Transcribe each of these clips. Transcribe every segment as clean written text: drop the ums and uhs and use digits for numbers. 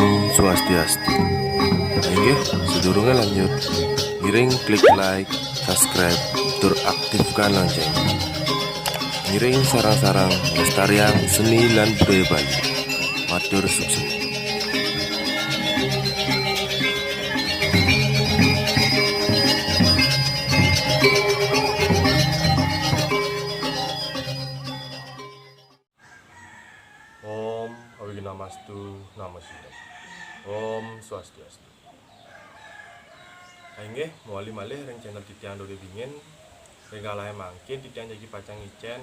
Om Swastiastu. Oke, sedurunge lanjut, giring klik like, subscribe, tur aktifkan lonceng. Giring sarang-sarang lestarian seni lan budaya Bali. Matur sukses. Om Awinamastu Namaste. Om Swastiastu. Nggih, muali malih ring channel Titian Dode Bingin. Ring kalahe mangkin Titian jagi pacang icen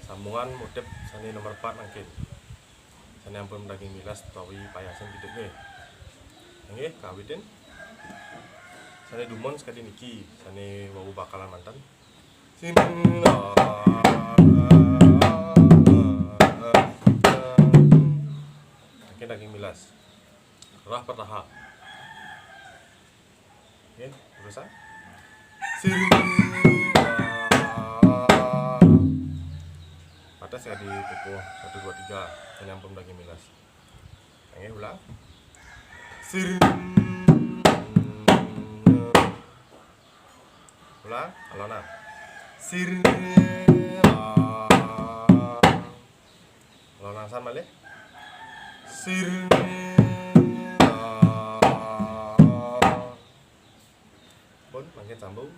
sambungan mutep sane nomor 4 mangkin. Sane ampun daging milas utawi payasan pitik nggih. Nggih, kawiten. Sane dumon sekali niki, sane wau bakalan mantan. Daging milas rah pertaha oke berusaha atas ya di pukul 1, 2, 3 penyampung daging milas oke ulang ulang alona alona sama le pun makin sambung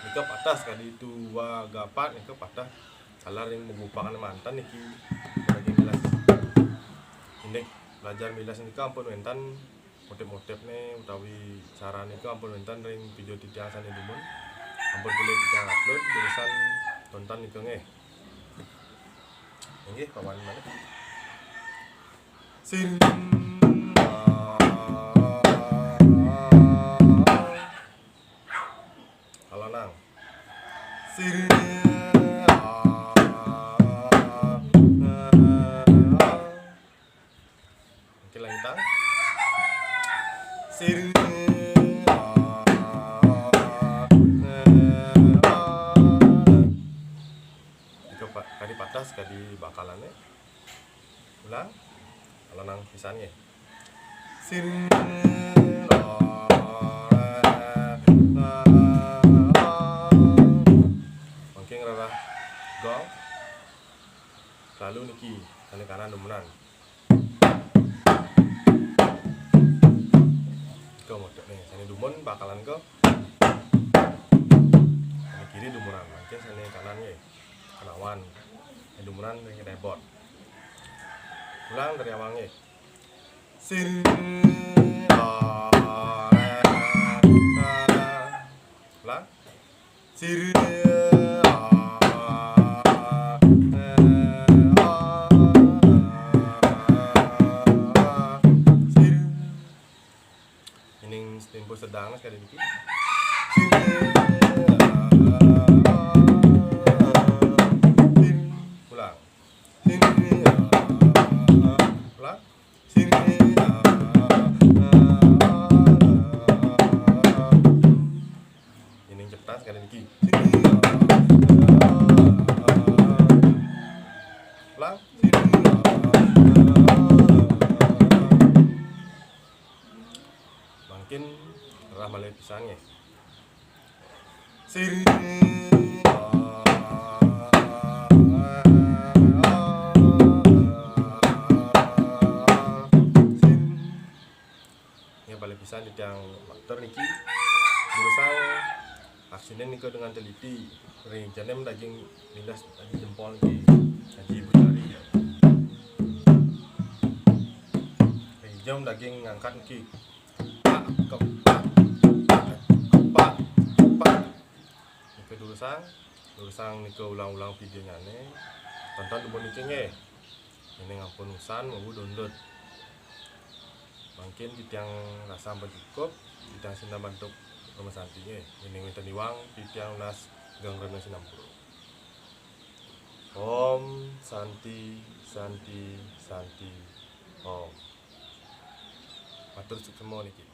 nikah patah sekali dua gapat nikah patah salah yang mengupakan mantan niki lagi milas ini belajar milas nikah ampun wentan motif-motif nih utawi cara nikah ampun wentan ring video Titian sane dumun ampun boleh kita upload tulisan tonton itu nggih. Nggih, pawan mana? Halo nang. Oke lanjut. Kadi patah kadi bakalannya ulang kalau nang pisannya mungkin rara gong lalu niki kali kanan demenan kau mau nih sini dumon bakalan kau sini kiri dumunan mungkin sini kanannya kenawan dumunan yang rebot ulang dari awalnya ulang ini tempo sedang sekali ini cepat sekali lagi ulang mungkin arah malai pisangnya ini balik pisang di yang motor niki berusaha aksinya nih dengan teliti ring janem daging milas daging jempol ki haji ibu jari ring jam daging ngangkat ki kepak nih durusang nih ke ulang-ulang videonya nih tonton dulu nih ini ngampun usan mau download mungkin Titian rasa cukup Titian sinta bentuk rumah santinya ini minta diwang Titian ulas gang renang sinampur Om Santi Santi Santi Om matur semua niki.